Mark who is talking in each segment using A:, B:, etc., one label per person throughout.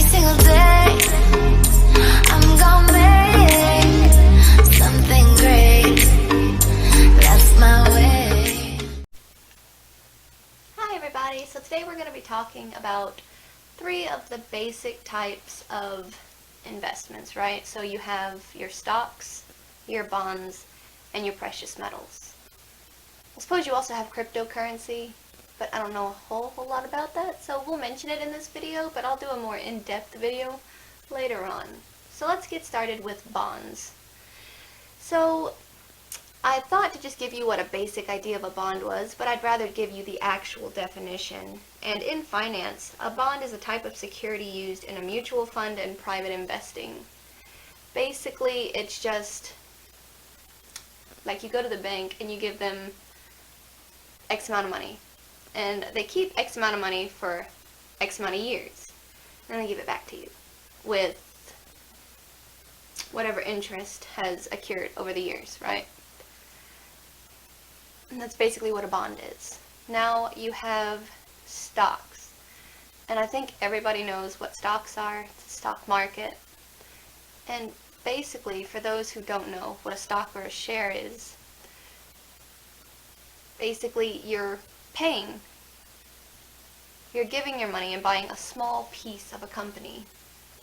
A: single day I'm gonna make something great. That's my way.
B: Hi everybody, so today we're going to be talking about 3 of the basic types of investments, right? So you have your stocks, your bonds, and your precious metals. I suppose you also have cryptocurrency, but I don't know a whole lot about that, so we'll mention it in this video, but I'll do a more in-depth video later on. So let's get started with bonds. So I thought to just give you what a basic idea of a bond was, but I'd rather give you the actual definition. And in finance, a bond is a type of security used in a mutual fund and private investing. Basically, it's just like you go to the bank and you give them X amount of money. And they keep X amount of money for X amount of years. And they give it back to you with whatever interest has accrued over the years, right? And that's basically what a bond is. Now you have stocks. And I think everybody knows what stocks are. It's the stock market. And basically, for those who don't know what a stock or a share is, basically you're giving your money and buying a small piece of a company.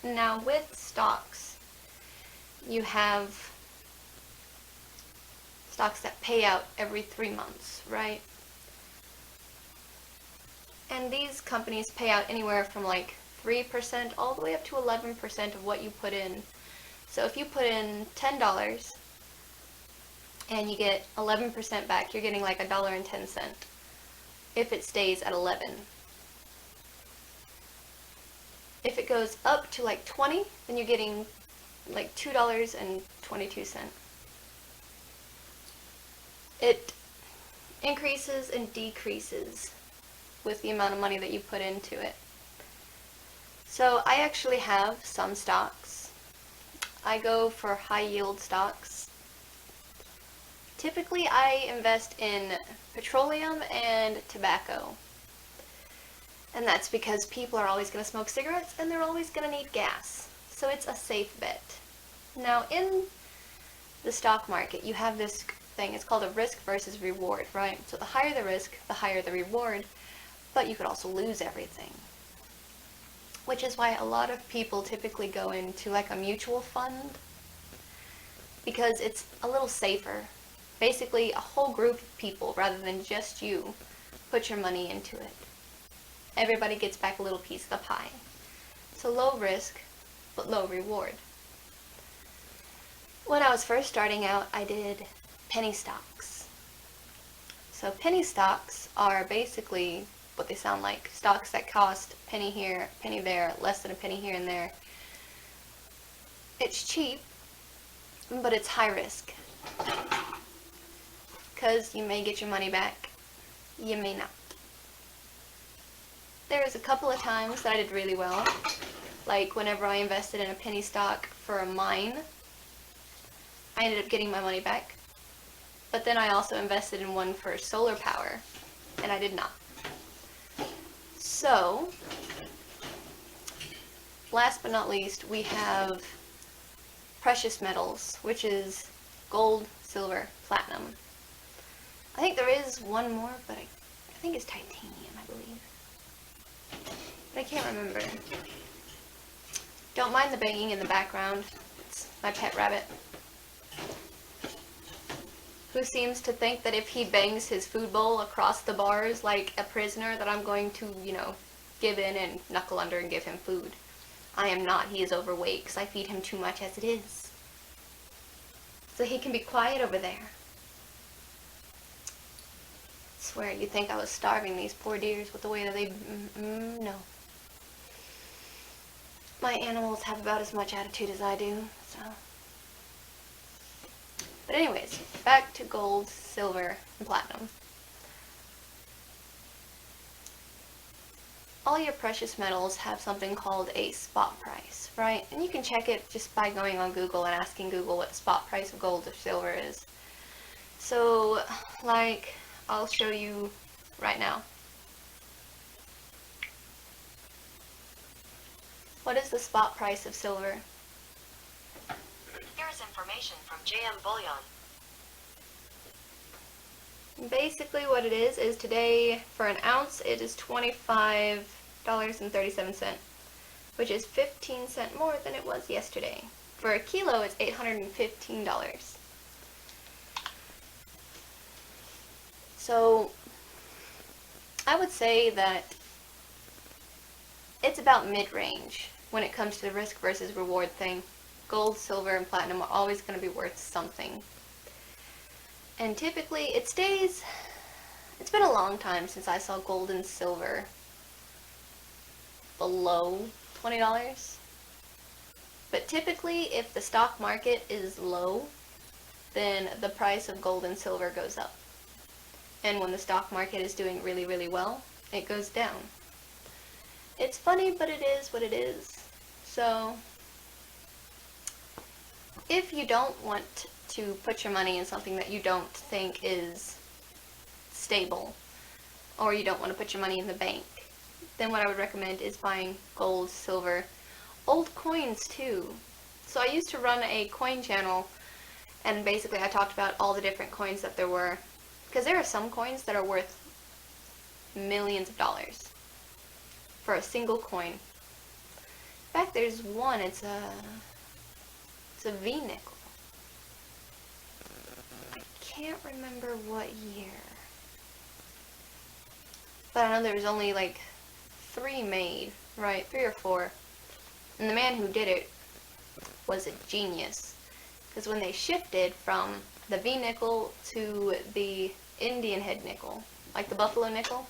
B: Now with stocks, you have stocks that pay out every 3 months, right? And these companies pay out anywhere from like 3% all the way up to 11% of what you put in. So if you put in $10 and you get 11% back, you're getting like $1.10 if it stays at 11. If it goes up to like 20, then you're getting like $2.22. It increases and decreases with the amount of money that you put into it. So I actually have some stocks. I go for high yield stocks. Typically I invest in petroleum and tobacco. And that's because people are always going to smoke cigarettes and they're always going to need gas. So it's a safe bet. Now in the stock market you have this thing, it's called a risk versus reward, right? So the higher the risk, the higher the reward, but you could also lose everything. Which is why a lot of people typically go into like a mutual fund, because it's a little safer. Basically a whole group of people rather than just you put your money into it. Everybody gets back a little piece of the pie. So low risk, but low reward. When I was first starting out, I did penny stocks. So penny stocks are basically what they sound like. Stocks that cost penny here, penny there, less than a penny here and there. It's cheap, but it's high risk. Because you may get your money back, you may not. There's a couple of times that I did really well. Like whenever I invested in a penny stock for a mine, I ended up getting my money back. But then I also invested in one for solar power, and I did not. So, last but not least, we have precious metals, which is gold, silver, platinum. I think there is one more, but I think it's titanium, I believe. But I can't remember. Don't mind the banging in the background. It's my pet rabbit, who seems to think that if he bangs his food bowl across the bars like a prisoner, that I'm going to, give in and knuckle under and give him food. I am not. He is overweight because I feed him too much as it is. So he can be quiet over there. I swear, you'd think I was starving these poor deers with the way that they... no. My animals have about as much attitude as I do, so... But anyways, back to gold, silver, and platinum. All your precious metals have something called a spot price, right? And you can check it just by going on Google and asking Google what the spot price of gold or silver is. So, like, I'll show you right now. What is the spot price of silver?
C: Here is information from JM Bullion.
B: Basically what it is today for an ounce it is $25.37, which is 15 cents more than it was yesterday. For a kilo it's $815. So I would say that it's about mid-range when it comes to the risk versus reward thing. Gold, silver, and platinum are always going to be worth something. And typically it stays, it's been a long time since I saw gold and silver below $20. But typically if the stock market is low, then the price of gold and silver goes up. And when the stock market is doing really, really well, it goes down. It's funny, but it is what it is. So if you don't want to put your money in something that you don't think is stable, or you don't want to put your money in the bank, then what I would recommend is buying gold, silver, old coins too. So I used to run a coin channel, and basically I talked about all the different coins that there were, because there are some coins that are worth millions of dollars for a single coin. In fact, there's one, it's a V-nickel. I can't remember what year, but I know there was only like 3 made, right? 3 or 4. And the man who did it was a genius, because when they shifted from the V-nickel to the Indian head nickel, like the buffalo nickel,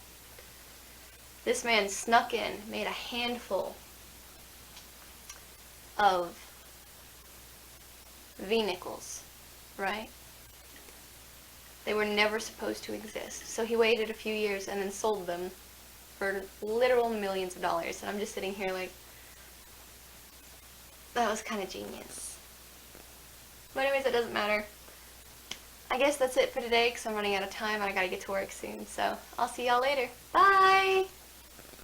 B: this man snuck in, made a handful of V-nickels, right? They were never supposed to exist. So he waited a few years and then sold them for literal millions of dollars. And I'm just sitting here like, that was kind of genius. But anyways, it doesn't matter. I guess that's it for today because I'm running out of time and I gotta get to work soon. So I'll see y'all later. Bye!